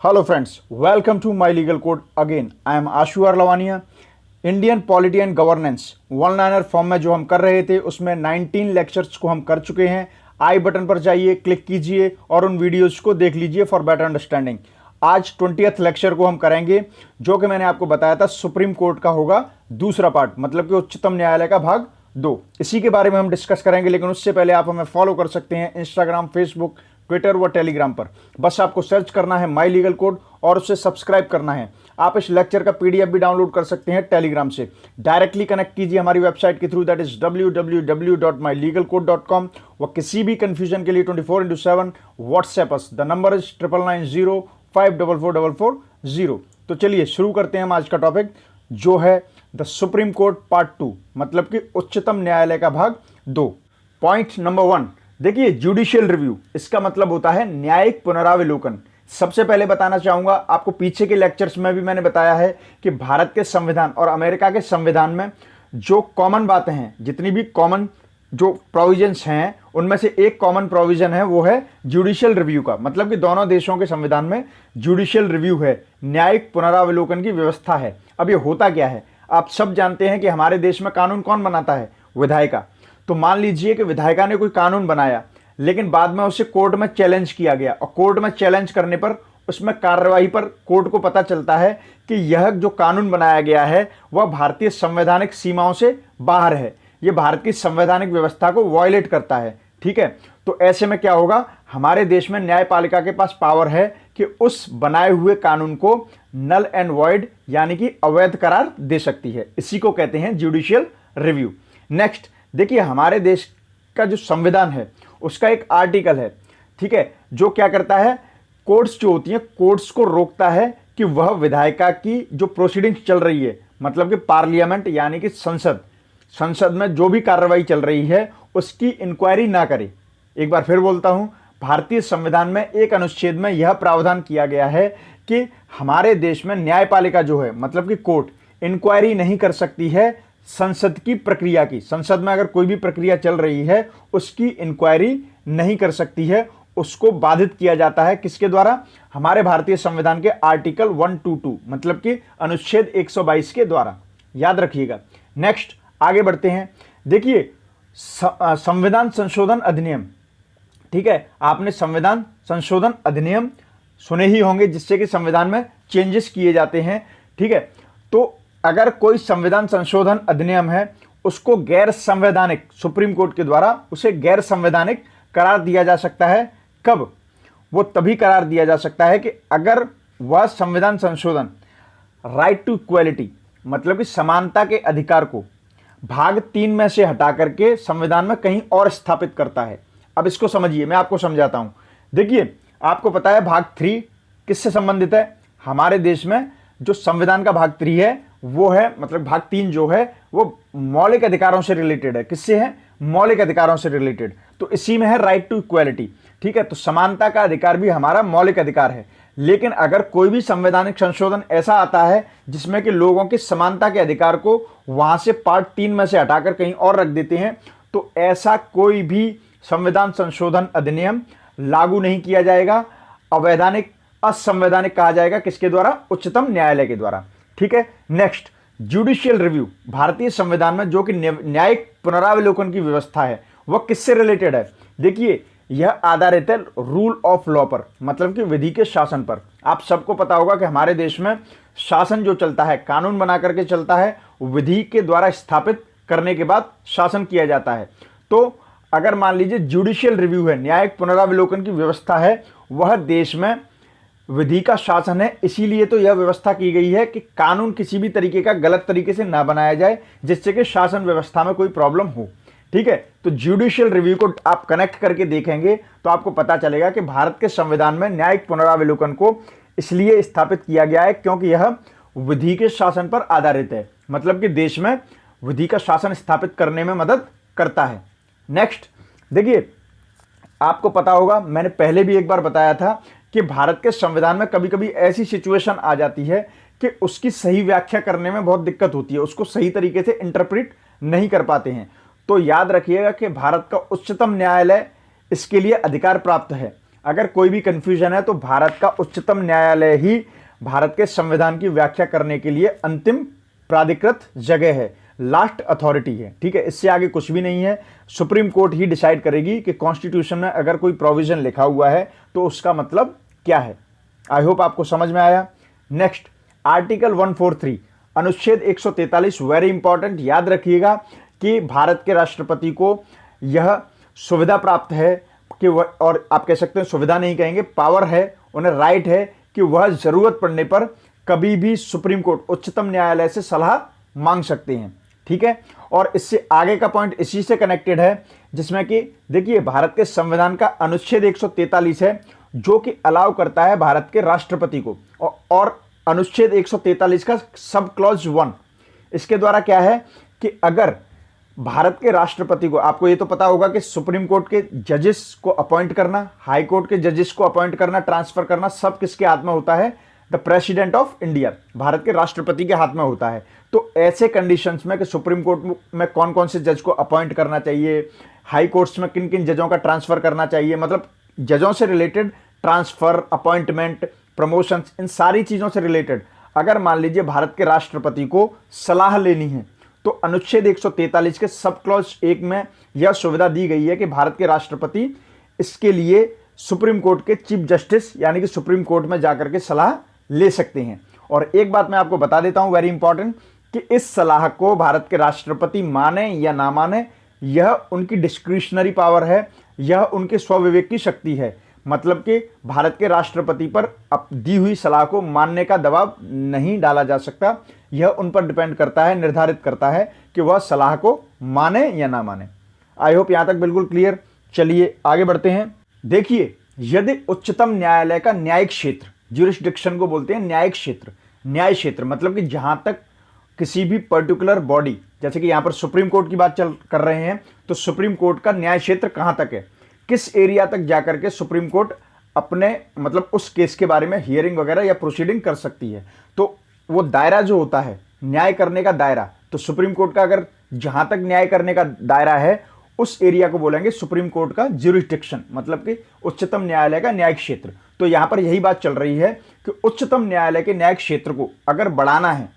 Hello friends, welcome to my legal code again. I am Ashu Arlwania. Indian polity and governance one liner form में जो हम कर रहे थे उसमें 19 लेक्चर्स को हम कर चुके हैं। आई बटन पर जाइए, क्लिक कीजिए और उन वीडियोस को देख लीजिए फॉर बेटर अंडरस्टैंडिंग। आज 20th लेक्चर को हम करेंगे जो कि मैंने आपको बताया था सुप्रीम कोर्ट का होगा दूसरा पार्ट, मतलब कि उच्चतम न्यायालय का भाग 2। इसी के बारे में हम डिस्कस करेंगे, लेकिन उससे पहले आप हमें फॉलो कर सकते हैं इंस्टाग्राम, फेसबुक, ट्विटर व टेलीग्राम पर। बस आपको सर्च करना है माई लीगल कोड और उसे सब्सक्राइब करना है। आप इस लेक्चर का पीडीएफ भी डाउनलोड कर सकते हैं टेलीग्राम से। डायरेक्टली कनेक्ट कीजिए हमारी वेबसाइट के थ्रू, दैट इज www.mylegalcode.com। व किसी भी कंफ्यूजन के लिए 24/7 WhatsApp us. The number is 9990544440। तो चलिए शुरू करते हैं हम आज का टॉपिक, जो है द सुप्रीम कोर्ट पार्ट 2, मतलब कि उच्चतम न्यायालय का भाग 2। पॉइंट नंबर 1, देखिए जुडिशियल रिव्यू, इसका मतलब होता है न्यायिक पुनरावलोकन। सबसे पहले बताना चाहूंगा आपको, पीछे के लेक्चर्स में भी मैंने बताया है कि भारत के संविधान और अमेरिका के संविधान में जो कॉमन बातें हैं, जितनी भी कॉमन जो प्रोविजंस हैं, उनमें से एक कॉमन प्रोविजन है, वो है जुडिशियल रिव्यू का। मतलब कि दोनों देशों के संविधान में जुडिशियल रिव्यू है, न्यायिक पुनरावलोकन की व्यवस्था है। अब ये होता क्या है, आप सब जानते हैं कि हमारे देश में कानून कौन बनाता है? विधायिका। तो मान लीजिए कि विधायिका ने कोई कानून बनाया, लेकिन बाद में उसे कोर्ट में चैलेंज किया गया, और कोर्ट में चैलेंज करने पर उसमें कार्रवाई पर कोर्ट को पता चलता है कि यह जो कानून बनाया गया है वह भारतीय संवैधानिक सीमाओं से बाहर है, यह भारत की संवैधानिक व्यवस्था को वायलेट करता है। ठीक है, तो ऐसे में क्या होगा, हमारे देश में न्यायपालिका के पास पावर है कि उस बनाए हुए कानून को नल एंड वॉइड यानी कि अवैध करार दे सकती है। इसी को कहते हैं जुडिशियल रिव्यू। नेक्स्ट देखिए, हमारे देश का जो संविधान है उसका एक आर्टिकल है, ठीक है, जो क्या करता है, कोर्ट्स जो होती हैं, कोर्ट्स को रोकता है कि वह विधायिका की जो प्रोसीडिंग्स चल रही है, मतलब कि पार्लियामेंट यानी कि संसद में जो भी कार्रवाई चल रही है उसकी इंक्वायरी ना करे। एक बार फिर बोलता हूं, भारतीय संविधान में एक अनुच्छेद में यह प्रावधान किया गया है कि हमारे देश में न्यायपालिका जो है, मतलब कि कोर्ट, इंक्वायरी नहीं कर सकती है संसद की प्रक्रिया की। संसद में अगर कोई भी प्रक्रिया चल रही है उसकी इंक्वायरी नहीं कर सकती है, उसको बाधित किया जाता है। किसके द्वारा? हमारे भारतीय संविधान के आर्टिकल 122, मतलब कि अनुच्छेद 122 के द्वारा। याद रखिएगा। नेक्स्ट आगे बढ़ते हैं। देखिए संविधान संशोधन अधिनियम, ठीक है, आपने संविधान संशोधन अधिनियम सुने ही होंगे, जिससे कि संविधान में चेंजेस किए जाते हैं। ठीक है, तो अगर कोई संविधान संशोधन अधिनियम है उसको गैर संवैधानिक, सुप्रीम कोर्ट के द्वारा उसे गैर संवैधानिक करार दिया जा सकता है। कब? वो तभी करार दिया जा सकता है कि अगर वह संविधान संशोधन राइट टू इक्वालिटी, मतलब कि समानता के अधिकार को भाग 3 में से हटा करके संविधान में कहीं और स्थापित करता है। अब इसको समझिए, मैं आपको समझाता हूं। देखिए, आपको पता है भाग 3 किससे संबंधित है? हमारे देश में जो संविधान का भाग 3 है वो है, मतलब भाग 3 जो है वो मौलिक अधिकारों से रिलेटेड है। किससे है? मौलिक अधिकारों से रिलेटेड। तो इसी में है राइट टू इक्वालिटी। ठीक है, तो समानता का अधिकार भी हमारा मौलिक अधिकार है। लेकिन अगर कोई भी संवैधानिक संशोधन ऐसा आता है जिसमें कि लोगों की समानता के अधिकार को वहां से पार्ट 3 में से हटाकर कहीं और रख देते हैं, तो ऐसा कोई भी संविधान संशोधन अधिनियम लागू नहीं किया जाएगा, अवैधानिक, असंवैधानिक कहा जाएगा। किसके द्वारा? उच्चतम न्यायालय के द्वारा। ठीक है, नेक्स्ट जुडिशियल रिव्यू, भारतीय संविधान में जो कि न्यायिक पुनरावलोकन की व्यवस्था है, वह किससे रिलेटेड है? देखिए, यह आधारित है रूल ऑफ लॉ पर, मतलब कि विधि के शासन पर। आप सबको पता होगा कि हमारे देश में शासन जो चलता है, कानून बना करके चलता है, विधि के द्वारा स्थापित करने के बाद शासन किया जाता है। तो अगर मान लीजिए जुडिशियल रिव्यू है, न्यायिक पुनरावलोकन की व्यवस्था है, वह देश में विधि का शासन है। इसीलिए तो यह व्यवस्था की गई है कि कानून किसी भी तरीके का गलत तरीके से ना बनाया जाए, जिससे कि शासन व्यवस्था में कोई प्रॉब्लम हो। ठीक है, तो जुडिशियल रिव्यू को आप कनेक्ट करके देखेंगे तो आपको पता चलेगा कि भारत के संविधान में न्यायिक पुनरावलोकन को इसलिए स्थापित किया गया है क्योंकि यह विधि के शासन पर आधारित है, मतलब कि देश में विधि का शासन स्थापित करने में मदद करता है। नेक्स्ट देखिए, आपको पता होगा, मैंने पहले भी एक बार बताया था कि भारत के संविधान में कभी कभी ऐसी सिचुएशन आ जाती है कि उसकी सही व्याख्या करने में बहुत दिक्कत होती है, उसको सही तरीके से इंटरप्रेट नहीं कर पाते हैं। तो याद रखिएगा कि भारत का उच्चतम न्यायालय इसके लिए अधिकार प्राप्त है। अगर कोई भी कंफ्यूजन है तो भारत का उच्चतम न्यायालय ही भारत के संविधान की व्याख्या करने के लिए अंतिम प्राधिकृत जगह है, लास्ट अथॉरिटी है। ठीक है, इससे आगे कुछ भी नहीं है। सुप्रीम कोर्ट ही डिसाइड करेगी कि कॉन्स्टिट्यूशन में अगर कोई प्रोविजन लिखा हुआ है तो उसका मतलब क्या है। आई होप आपको समझ में आया। नेक्स्ट, आर्टिकल 143 अनुच्छेद 143 वेरी इंपॉर्टेंट, याद रखिएगा कि भारत के राष्ट्रपति को यह सुविधा प्राप्त है कि वह, और आप कह सकते हैं सुविधा नहीं कहेंगे, पावर है, उन्हें राइट है कि वह जरूरत पड़ने पर कभी भी सुप्रीम कोर्ट उच्चतम न्यायालय से सलाह मांग सकते हैं। ठीक है, और इससे आगे का पॉइंट इसी से कनेक्टेड है, जिसमें कि देखिए भारत के संविधान का अनुच्छेद 143 है जो कि अलाउ करता है भारत के राष्ट्रपति को, और अनुच्छेद 143 का सब क्लॉज 1 इसके द्वारा क्या है कि अगर भारत के राष्ट्रपति को, आपको ये तो पता होगा कि सुप्रीम कोर्ट के जजेस को अपॉइंट करना, हाई कोर्ट के जजेस को अपॉइंट करना, ट्रांसफर करना, सब किसके हाथ में होता है? The president of India, Bharat के राष्ट्रपति के हाथ में होता है। तो ऐसे कंडीशंस में कि सुप्रीम कोर्ट में कौन कौन से जज को अपॉइंट करना चाहिए, हाई कोर्ट्स में किन किन जजों का ट्रांसफर करना चाहिए, मतलब जजों से रिलेटेड ट्रांसफर, अपॉइंटमेंट, प्रमोशंस, इन सारी चीज़ों से रिलेटेड अगर मान लीजिए भारत के राष्ट्रपति को सलाह लेनी है तो अनुच्छेद 143 के सब क्लॉज 1 में यह सुविधा दी गई है कि भारत के राष्ट्रपति इसके लिए सुप्रीम कोर्ट के चीफ जस्टिस यानी कि सुप्रीम कोर्ट में जाकर के सलाह ले सकते हैं। और एक बात मैं आपको बता देता हूं वेरी इंपॉर्टेंट, कि इस सलाह को भारत के राष्ट्रपति माने या ना माने यह उनकी डिस्क्रिशनरी पावर है, यह उनके स्वविवेक की शक्ति है। मतलब कि भारत के राष्ट्रपति पर दी हुई सलाह को मानने का दबाव नहीं डाला जा सकता, यह उन पर डिपेंड करता है, निर्धारित करता है कि वह सलाह को माने या ना माने। आई होप यहां तक बिल्कुल क्लियर। चलिए आगे बढ़ते हैं। देखिए, यदि उच्चतम न्यायालय का न्यायिक क्षेत्र, ज्यूरिसडिक्शन को बोलते हैं न्यायिक क्षेत्र, न्याय क्षेत्र मतलब कि जहां तक किसी भी पर्टिकुलर बॉडी, जैसे कि यहां पर सुप्रीम कोर्ट की बात कर रहे हैं, तो सुप्रीम कोर्ट का न्याय क्षेत्र कहां तक है, किस एरिया तक जाकर के सुप्रीम कोर्ट अपने मतलब उस केस के बारे में हियरिंग वगैरह या प्रोसीडिंग कर सकती है। तो वो दायरा जो होता है न्याय करने का दायरा, तो सुप्रीम कोर्ट का अगर जहां तक न्याय करने का दायरा है उस एरिया को बोलेंगे सुप्रीम कोर्ट का ज्यूरिसडिक्शन, मतलब कि उच्चतम न्यायालय का न्यायिक क्षेत्र। तो यहां पर यही बात चल रही है कि उच्चतम न्यायालय के न्यायिक क्षेत्र को अगर बढ़ाना है,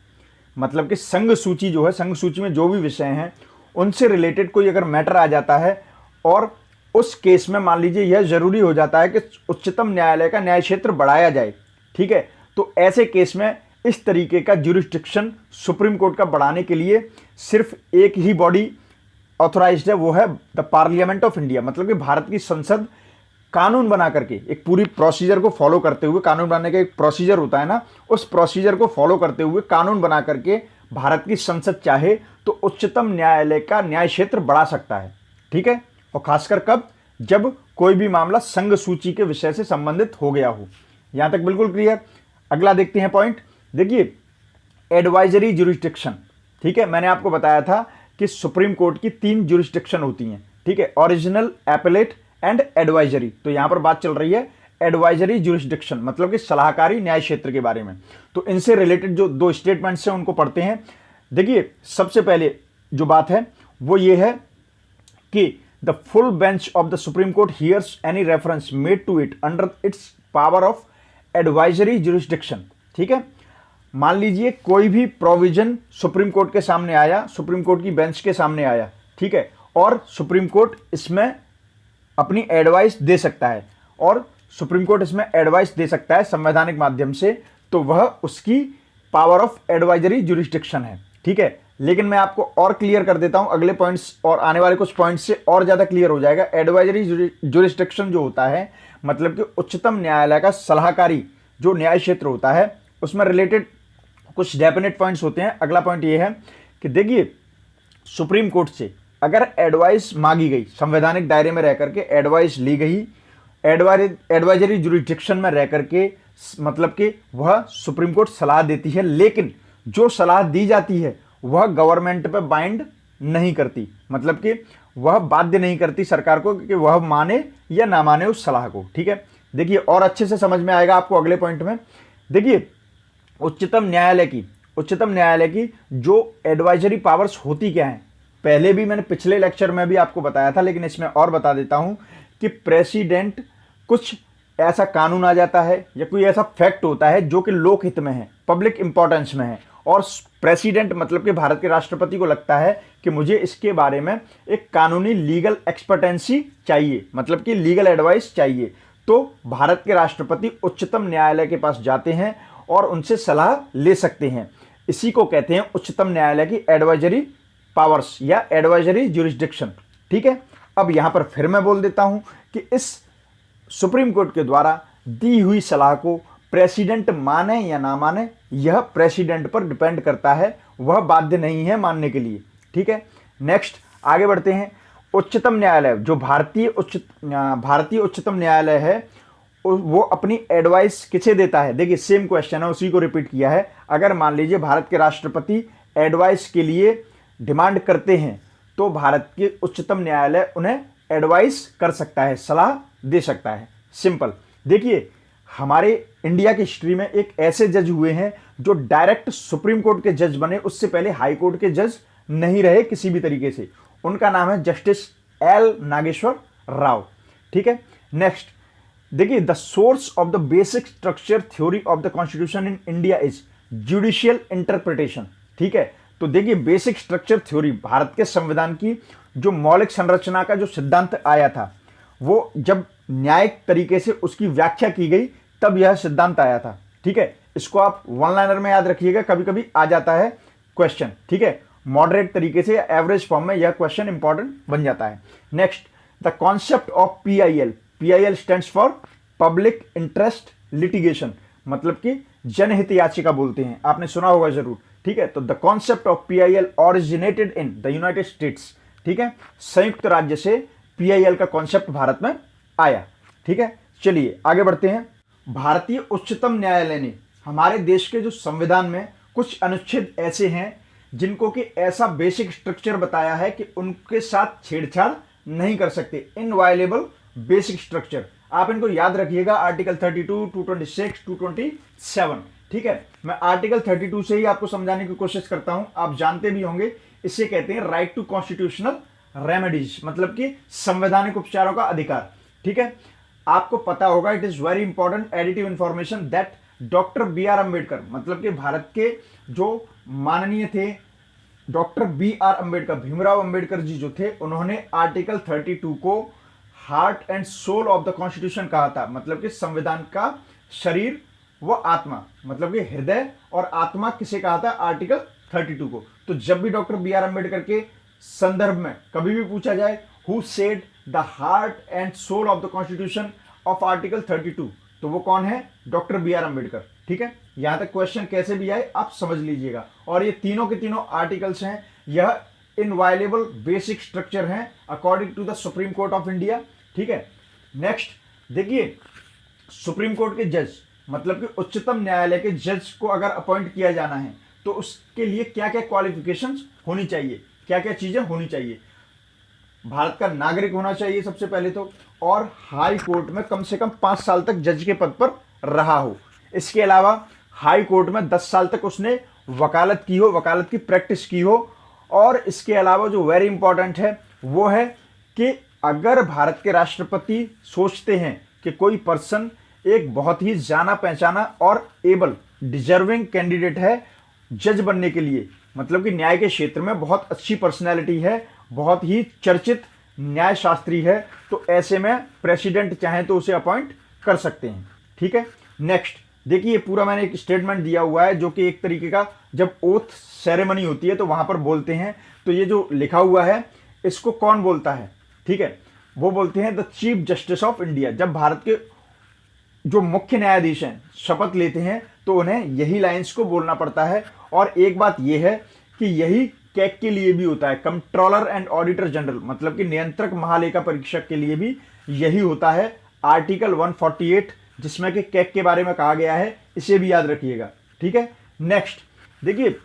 मतलब कि संघ सूची जो है, संघ सूची में जो भी विषय हैं उनसे रिलेटेड कोई अगर मैटर आ जाता है और उस केस में मान लीजिए यह जरूरी हो जाता है कि उच्चतम न्यायालय का न्याय क्षेत्र बढ़ाया जाए, ठीक है, तो ऐसे केस में इस तरीके का ज्यूरिसडिक्शन सुप्रीम कोर्ट का बढ़ाने के लिए सिर्फ एक ही बॉडी ऑथोराइज्ड है, वो है द पार्लियामेंट ऑफ इंडिया। मतलब कि भारत की संसद कानून बना करके एक पूरी प्रोसीजर को फॉलो करते हुए, कानून बनाने का एक प्रोसीजर होता है ना, उस प्रोसीजर को फॉलो करते हुए कानून बना करके भारत की संसद चाहे तो उच्चतम न्यायालय का न्याय क्षेत्र बढ़ा सकता है। ठीक है, और खासकर कब, जब कोई भी मामला संघ सूची के विषय से संबंधित हो गया हो। यहां तक बिल्कुल क्लियर। अगला देखते हैं पॉइंट। देखिए, एडवाइजरी ज्यूरिसडिक्शन। ठीक है, मैंने आपको बताया था कि सुप्रीम कोर्ट की 3 ज्यूरिसडिक्शन होती हैं। ठीक है, ओरिजिनल, एपेलेट एंड एडवाइजरी। तो यहां पर बात चल रही है एडवाइजरी ज्यूरिसडिक्शन, मतलब कि सलाहकारी न्याय क्षेत्र के बारे में। तो इनसे रिलेटेड जो 2 स्टेटमेंट्स हैं उनको पढ़ते हैं। देखिए, सबसे पहले जो बात है वो ये है कि the full bench of the Supreme Court hears any reference made to it under its power of advisory jurisdiction. ठीक है, मान लीजिए कोई भी प्रोविजन सुप्रीम कोर्ट के सामने आया, सुप्रीम कोर्ट की बेंच के सामने आया, ठीक है, और सुप्रीम कोर्ट इसमें अपनी एडवाइस दे सकता है, और सुप्रीम कोर्ट इसमें एडवाइस दे सकता है संवैधानिक माध्यम से, तो वह उसकी पावर ऑफ एडवाइजरी ज्यूरिसडिक्शन है। ठीक है, लेकिन मैं आपको और क्लियर कर देता हूं, अगले पॉइंट्स और आने वाले कुछ पॉइंट्स से और ज्यादा क्लियर हो जाएगा। एडवाइजरी ज्यूरिसडिक्शन जो होता है, मतलब कि उच्चतम न्यायालय का सलाहकारी जो न्याय क्षेत्र होता है, उसमें रिलेटेड कुछ डेफिनेट पॉइंट्स होते हैं। अगला पॉइंट ये है कि देखिए, सुप्रीम कोर्ट से अगर एडवाइस मांगी गई, संवैधानिक दायरे में रह करके एडवाइस ली गई, एडवाइजरी ज्यूरिसडिक्शन में रह करके, मतलब कि वह सुप्रीम कोर्ट सलाह देती है, लेकिन जो सलाह दी जाती है वह गवर्नमेंट पे बाइंड नहीं करती, मतलब कि वह बाध्य नहीं करती सरकार को कि वह माने या ना माने उस सलाह को। ठीक है, देखिए और अच्छे से समझ में आएगा आपको अगले पॉइंट में। देखिए, उच्चतम न्यायालय की जो एडवाइजरी पावर्स होती क्या हैं, पहले भी मैंने पिछले लेक्चर में भी आपको बताया था, लेकिन इसमें और बता देता हूं कि प्रेसिडेंट कुछ ऐसा कानून आ जाता है या कोई ऐसा फैक्ट होता है जो कि लोकहित में है, पब्लिक इंपॉर्टेंस में है, और प्रेसिडेंट मतलब कि भारत के राष्ट्रपति को लगता है कि मुझे इसके बारे में एक कानूनी लीगल एक्सपर्टेंसी चाहिए, मतलब कि लीगल एडवाइस चाहिए, तो भारत के राष्ट्रपति उच्चतम न्यायालय के पास जाते हैं और उनसे सलाह ले सकते हैं। इसी को कहते हैं उच्चतम न्यायालय की एडवाइजरी पावर्स या एडवाइजरी ज्यूरिसडिक्शन। ठीक है, अब यहां पर फिर मैं बोल देता हूं कि इस सुप्रीम कोर्ट के द्वारा दी हुई सलाह को प्रेसिडेंट माने या ना माने, यह प्रेसिडेंट पर डिपेंड करता है, वह बाध्य नहीं है मानने के लिए। ठीक है, नेक्स्ट आगे बढ़ते हैं। उच्चतम न्यायालय, जो भारतीय उच्चतम न्यायालय है, वो अपनी एडवाइस किसे देता है? देखिए सेम क्वेश्चन है, उसी को रिपीट किया है। अगर मान लीजिए भारत के राष्ट्रपति एडवाइस के लिए डिमांड करते हैं तो भारत के उच्चतम न्यायालय उन्हें एडवाइस कर सकता है, सलाह दे सकता है। सिंपल। देखिए हमारे इंडिया की हिस्ट्री में एक ऐसे जज हुए हैं जो डायरेक्ट सुप्रीम कोर्ट के जज बने, उससे पहले हाई कोर्ट के जज नहीं रहे किसी भी तरीके से। उनका नाम है जस्टिस एल नागेश्वर राव। ठीक है, नेक्स्ट देखिए, the source of the basic structure theory of the constitution in India is judicial interpretation. ठीक है, तो देखिए बेसिक स्ट्रक्चर थ्योरी, भारत के संविधान की जो मौलिक संरचना का जो सिद्धांत आया था, वो जब न्यायिक तरीके से उसकी व्याख्या की गई तब यह सिद्धांत आया था। ठीक है, इसको आप वन लाइनर में याद रखिएगा, कभी कभी आ जाता है क्वेश्चन। ठीक है, मॉडरेट तरीके से या एवरेज फॉर्म में यह क्वेश्चन इंपॉर्टेंट बन जाता है। Next, the concept of PIL. PIL stands for public interest litigation, मतलब कि जनहित याचिका बोलते हैं, आपने सुना होगा जरूर। ठीक है, तो the concept of PIL originated in the United states. ठीक है, संयुक्त राज्य से पीआईएल का कॉन्सेप्ट भारत में आया। ठीक है, चलिए आगे बढ़ते हैं। भारतीय उच्चतम न्यायालय ने हमारे देश के जो संविधान में कुछ अनुच्छेद ऐसे हैं जिनको कि ऐसा बेसिक स्ट्रक्चर बताया है कि उनके साथ छेड़छाड़ नहीं कर सकते, इनवायलेबल बेसिक स्ट्रक्चर। आप इनको याद रखिएगा, आर्टिकल 32, 226, 227। ठीक है, मैं आर्टिकल 32 से ही आपको समझाने की कोशिश करता हूं, आप जानते भी होंगे। इसे कहते हैं राइट टू कॉन्स्टिट्यूशनल रेमेडीज, मतलब कि संवैधानिक उपचारों का अधिकार। ठीक है, आपको पता होगा, it is very important additive information that doctor B R Ambedkar, मतलब कि भारत के जो माननीय थे doctor B R Ambedkar, Bhimrao Ambedkar ji जो थे, उन्होंने आर्टिकल 32 को heart and soul of the constitution कहा था, मतलब कि संविधान का शरीर व आत्मा, मतलब कि हृदय और आत्मा किसे कहा था? आर्टिकल 32 को। तो जब भी डॉक्टर बी आर अम्बेडकर के संदर्भ में कभी भी पूछा जाए who said the heart and soul of the constitution of article 32, तो वो कौन है? Doctor B R Ambedkar. ठीक है, यहां तक क्वेश्चन कैसे भी आए आप समझ लीजिएगा। और ये तीनों के तीनों आर्टिकल्स हैं, यह इनवायलेबल बेसिक स्ट्रक्चर हैं according to the Supreme Court of India. ठीक है, नेक्स्ट देखिए, सुप्रीम कोर्ट के जज, मतलब कि उच्चतम न्यायालय के जज को अगर अपॉइंट किया जाना है तो उसके लिए क्या क्या क्वालिफिकेशंस होनी चाहिए, क्या क्या चीजें होनी चाहिए? भारत का नागरिक होना चाहिए सबसे पहले तो, और हाई कोर्ट में कम से कम 5 साल तक जज के पद पर रहा हो। इसके अलावा हाई कोर्ट में 10 साल तक उसने वकालत की हो, वकालत की प्रैक्टिस की हो। और इसके अलावा जो वेरी इंपॉर्टेंट है वो है कि अगर भारत के राष्ट्रपति सोचते हैं कि कोई पर्सन एक बहुत ही जाना पहचाना और एबल डिजर्विंग कैंडिडेट है जज बनने के लिए, मतलब कि न्याय के क्षेत्र में बहुत अच्छी पर्सनैलिटी है, बहुत ही चर्चित न्याय शास्त्री है, तो ऐसे में प्रेसिडेंट चाहे तो उसे अपॉइंट कर सकते हैं। ठीक है, नेक्स्ट देखिए, पूरा मैंने एक स्टेटमेंट दिया हुआ है जो कि एक तरीके का जब ओथ सेरेमनी होती है तो वहां पर बोलते हैं, तो ये जो लिखा हुआ है इसको कौन बोलता है? ठीक है, वो बोलते हैं the chief justice of India. जब भारत के जो मुख्य न्यायाधीश हैं शपथ लेते हैं तो उन्हें यही लाइंस को बोलना पड़ता है। और एक बात यह है कि यही कैग के लिए भी होता है, कंट्रोलर एंड ऑडिटर जनरल, मतलब कि नियंत्रक महालेखा परीक्षक के लिए भी यही होता है। आर्टिकल 148 जिसमें कि कैग के बारे में कहा गया है, इसे भी याद रखिएगा। ठीक है, नेक्स्ट देखिए,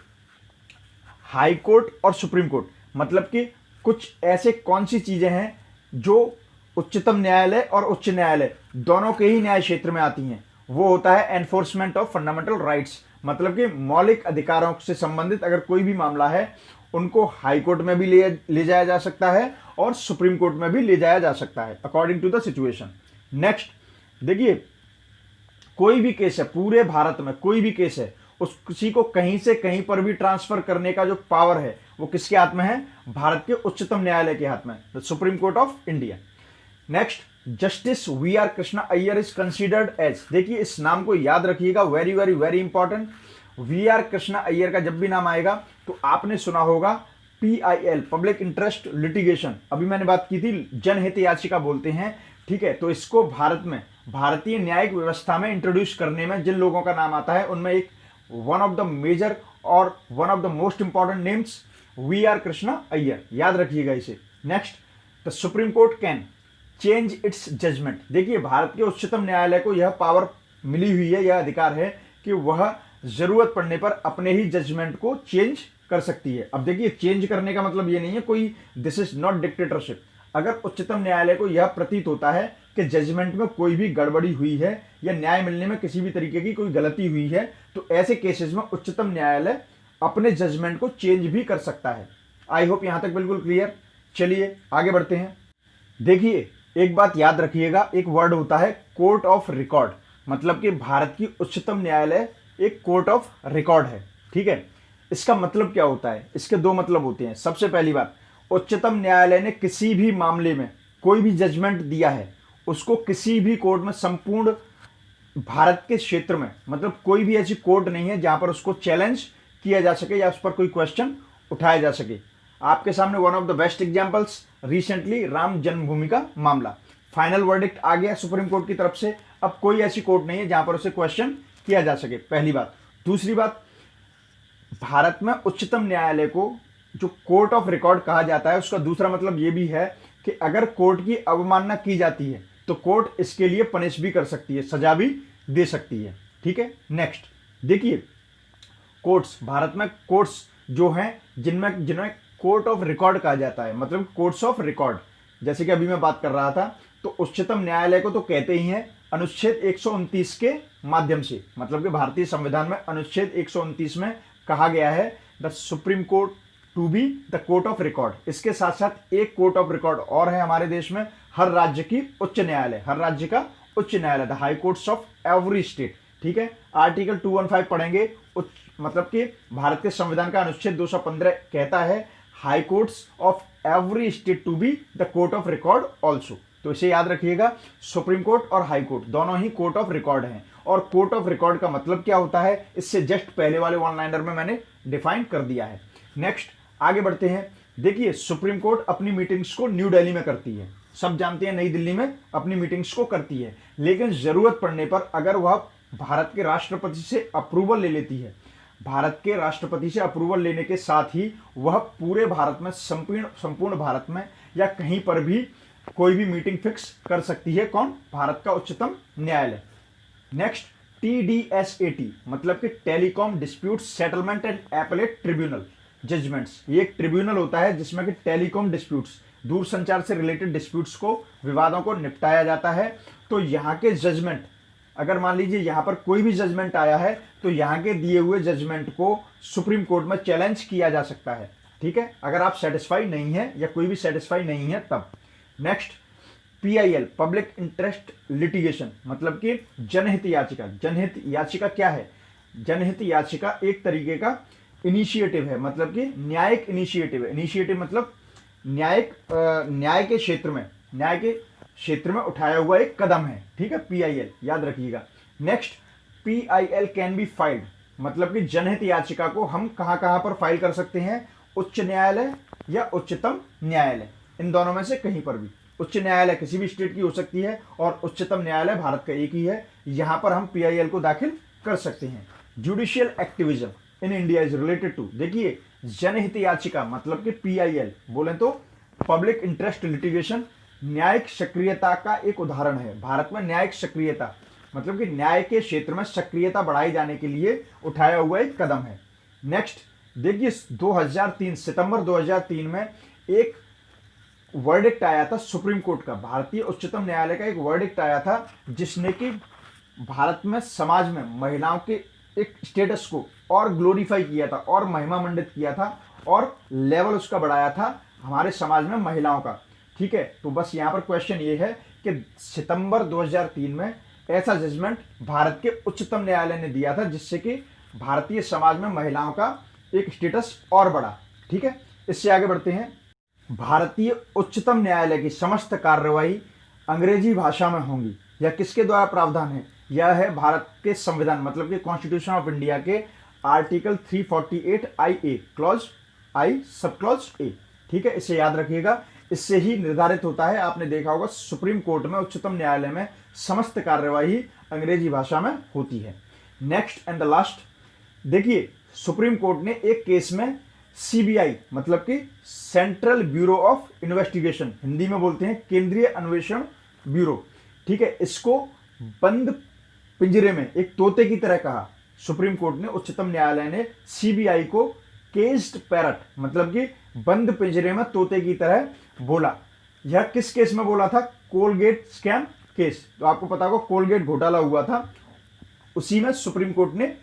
हाई कोर्ट और सुप्रीम कोर्ट, मतलब कि कुछ ऐसे कौन सी चीजें हैं जो उच्चतम न्यायालय और उच्च न्यायालय दोनों के ही न्याय क्षेत्र में आती हैं। वो होता है एनफोर्समेंट ऑफ फंडामेंटल राइट्स, मतलब कि मौलिक अधिकारों से संबंधित अगर कोई भी मामला है उनको हाई कोर्ट में भी ले जाया जा सकता है और सुप्रीम कोर्ट में भी ले जाया जा सकता है according to the situation. Next देखिए कोई भी केस है, पूरे भारत में कोई भी केस है, उस किसी को कहीं से कहीं पर भी ट्रांसफर करने का जो पावर है वो किसके हाथ में है? भारत के उच्चतम न्यायालय के हाथ में, the Supreme Court of India. Next, justice V R Krishna Iyer is considered as, देखिए इस नाम को याद रखिएगा, very very very important. V R Krishna Iyer का जब भी नाम आएगा तो आपने सुना होगा PIL, पब्लिक इंटरेस्ट लिटिगेशन, अभी मैंने बात की थी जनहित याचिका बोलते हैं, ठीक है। तो इसको भारत में भारतीय न्यायिक व्यवस्था में इंट्रोड्यूस करने में जिन लोगों का नाम आता है उनमें एक वन ऑफ द मेजर और one of the most important names V R Krishna Iyer, याद रखिएगा इसे। Next, the Supreme Court can change its judgement, देखिए भारत के उच्चतम न्यायालय को यह पावर मिली हुई है, यह अधिकार है कि वह जरूरत पड़ने पर अपने ही जजमेंट को चेंज कर सकती है। अब देखिए चेंज करने का मतलब ये नहीं है कोई, दिस इज नॉट डिक्टेटरशिप। अगर उच्चतम न्यायालय को यह प्रतीत होता है कि जजमेंट में कोई भी गड़बड़ी हुई है या न्याय मिलने में किसी भी तरीके की कोई गलती हुई है, तो ऐसे केसेस में उच्चतम न्यायालय अपने जजमेंट को चेंज भी कर सकता है। आई होप यहां तक बिल्कुल क्लियर। चलिए आगे बढ़ते हैं। देखिए एक बात याद रखिएगा, एक वर्ड होता है कोर्ट ऑफ रिकॉर्ड, मतलब कि भारत की उच्चतम न्यायालय एक कोर्ट ऑफ रिकॉर्ड है, ठीक है। इसका मतलब क्या होता है? इसके दो मतलब होते हैं। सबसे पहली बात, उच्चतम न्यायालय ने किसी भी मामले में कोई भी जजमेंट दिया है, उसको किसी भी कोर्ट में संपूर्ण भारत के क्षेत्र में, मतलब कोई भी ऐसी कोर्ट नहीं है जहां पर उसको चैलेंज किया जा सके या उस पर कोई क्वेश्चन उठाया जा सके। आपके सामने one of the best examples recently Ram जन्मभूमि का मामला, फाइनल वर्डिक्ट आ गया सुप्रीम कोर्ट की तरफ से, अब कोई ऐसी कोर्ट नहीं है जहां पर उसे क्वेश्चन किया जा सके, पहली बात। दूसरी बात, भारत में उच्चतम न्यायालय को जो कोर्ट ऑफ रिकॉर्ड कहा जाता है, उसका दूसरा मतलब यह भी है कि अगर कोर्ट की अवमानना की जाती है तो कोर्ट इसके लिए पनिश भी कर सकती है, सजा भी दे सकती है, ठीक है। नेक्स्ट, देखिए कोर्ट्स, भारत में कोर्ट्स जो हैं जिन्हें कोर्ट ऑफ रिकॉर्ड कहा जाता है, मतलब कोर्ट्स ऑफ रिकॉर्ड, जैसे कि अभी मैं बात कर रहा था, तो उच्चतम न्यायालय को तो कहते ही हैं अनुच्छेद 129 के माध्यम से, मतलब कि भारतीय संविधान में अनुच्छेद 129 में कहा गया है the Supreme Court to be the court of record. इसके साथ साथ एक कोर्ट ऑफ रिकॉर्ड और है हमारे देश में, हर राज्य की उच्च न्यायालय, हर राज्य का उच्च न्यायालय, the high courts of every state, ठीक है। आर्टिकल 215 पढ़ेंगे, मतलब कि भारत के संविधान का अनुच्छेद 215 कहता है high courts of every state to be the court of record also. तो इसे याद रखिएगा, सुप्रीम कोर्ट और हाई कोर्ट दोनों ही कोर्ट ऑफ रिकॉर्ड हैं। और कोर्ट ऑफ रिकॉर्ड का मतलब क्या होता है, इससे जस्ट पहले वाले वन लाइनर में मैंने डिफाइन कर दिया है। नेक्स्ट आगे बढ़ते हैं। देखिए सुप्रीम कोर्ट अपनी मीटिंग्स को न्यू दिल्ली में करती है, सब जानते हैं नई दिल्ली में अपनी मीटिंग्स को करती है, लेकिन जरूरत पड़ने पर अगर वह भारत के राष्ट्रपति से अप्रूवल ले लेती है, भारत के राष्ट्रपति से अप्रूवल लेने के साथ ही वह पूरे भारत में, संपूर्ण भारत में या कहीं पर भी कोई भी मीटिंग फिक्स कर सकती है। कौन? भारत का उच्चतम न्यायालय। नेक्स्ट, TDSAT मतलब कि telecom dispute settlement and appellate tribunal judgements. ये एक ट्रिब्यूनल होता है जिसमें कि टेलीकॉम डिस्प्यूट्स, दूर संचार से रिलेटेड डिस्प्यूट्स को, विवादों को निपटाया जाता है। तो यहाँ के जजमेंट, अगर मान लीजिए यहाँ पर कोई भी जजमेंट आया है तो यहाँ के दिए हुए जजमेंट को सुप्रीम कोर्ट में चैलेंज किया जा सकता है, ठीक है, अगर आप सेटिस्फाई नहीं है या कोई भी सेटिस्फाई नहीं है तब। Next, PIL public interest litigation मतलब कि जनहित याचिका। जनहित याचिका क्या है? जनहित याचिका एक तरीके का इनिशिएटिव है, मतलब कि न्यायिक इनिशिएटिव है। इनिशिएटिव मतलब न्याय के क्षेत्र में उठाया हुआ एक कदम है, ठीक है, PIL याद रखिएगा। Next, PIL can be filed मतलब कि जनहित याचिका को हम कहां कहां पर फाइल कर सकते हैं? उच्च न्यायालय या उच्चतम न्यायालय, इन दोनों में से कहीं पर भी। उच्च न्यायालय किसी भी स्टेट की हो सकती है और उच्चतम न्यायालय भारत का एक ही है, यहां पर हम PIL को दाखिल कर सकते हैं। Judicial activism in India is related to, देखिए जनहित याचिका मतलब कि PIL बोले तो पब्लिक इंटरेस्ट लिटिगेशन न्यायिक सक्रियता का एक उदाहरण है। भारत में न्यायिक सक्रियता मतलब कि न्याय के क्षेत्र में सक्रियता बढ़ाए जाने के लिए उठाया हुआ एक कदम है। नेक्स्ट, देखिए 2003 सितंबर 2003 में एक वर्डिक्ट आया था सुप्रीम कोर्ट का, भारतीय उच्चतम न्यायालय का एक वर्डिक्ट आया था जिसने कि भारत में समाज में महिलाओं के एक स्टेटस को और ग्लोरीफाई किया था और महिमा मंडित किया था और लेवल उसका बढ़ाया था हमारे समाज में महिलाओं का, ठीक है। तो बस यहाँ पर क्वेश्चन ये है कि सितंबर 2003 में ऐसा जजमेंट भारत के उच्चतम न्यायालय ने दिया था, जिससे कि भारतीय समाज में महिलाओं का एक स्टेटस और बढ़ा। ठीक है, इससे आगे बढ़ते हैं। भारतीय उच्चतम न्यायालय की समस्त कार्यवाही अंग्रेजी भाषा में होंगी। यह किसके द्वारा प्रावधान है? यह है भारत के संविधान मतलब कि कॉन्स्टिट्यूशन ऑफ इंडिया के article 348 IA clause I sub clause A. ठीक है, इसे याद रखिएगा। इससे ही निर्धारित होता है, आपने देखा होगा सुप्रीम कोर्ट में, उच्चतम न्यायालय में समस्त कार्यवाही अंग्रेजी भाषा में होती है। नेक्स्ट एंड द लास्ट, देखिए सुप्रीम कोर्ट ने एक केस में CBI मतलब कि central bureau of investigation, Hindi में बोलते हैं केंद्रीय अन्वेषण ब्यूरो, ठीक है, इसको बंद पिंजरे में एक तोते की तरह कहा। सुप्रीम कोर्ट ने, उच्चतम न्यायालय ने CBI को केज्ड पैरट मतलब कि बंद पिंजरे में तोते की तरह बोला। यह किस केस में बोला था? Colgate scam case. तो आपको पता होगा कोलगेट घोटाला हुआ था, उसी में सुप्रीम कोर्ट ने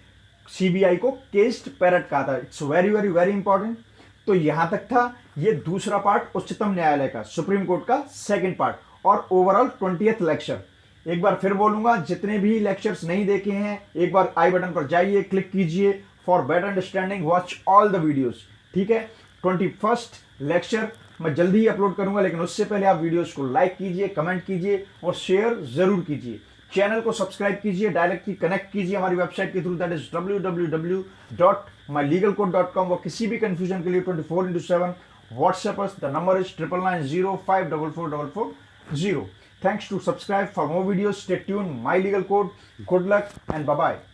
CBI को केज्ड पैरट कहा था। It's very very very important. तो यहां तक था ये दूसरा पार्ट उच्चतम न्यायालय का, सुप्रीम कोर्ट का सेकंड पार्ट और ओवरऑल 20th लेक्चर। एक बार फिर बोलूंगा, जितने भी लेक्चर्स नहीं देखे हैं एक बार आई बटन पर जाइए, क्लिक कीजिए for better understanding, watch all the videos. ठीक है, 21st लेक्चर मैं जल्दी ही अपलोड करूंगा, लेकिन उससे पहले आप वीडियोस को लाइक कीजिए, कमेंट कीजिए और शेयर जरूर कीजिए। चैनल को सब्सक्राइब कीजिए, डायरेक्टली कनेक्ट कीजिए हमारी वेबसाइट के थ्रू, दैट इज www.mylegalcode.com। और किसी भी कंफ्यूजन के लिए 24/7 WhatsApp us, the number is 9990544440। Thanks to subscribe for more videos. Stay tuned. My Legal Code. Good luck and bye bye.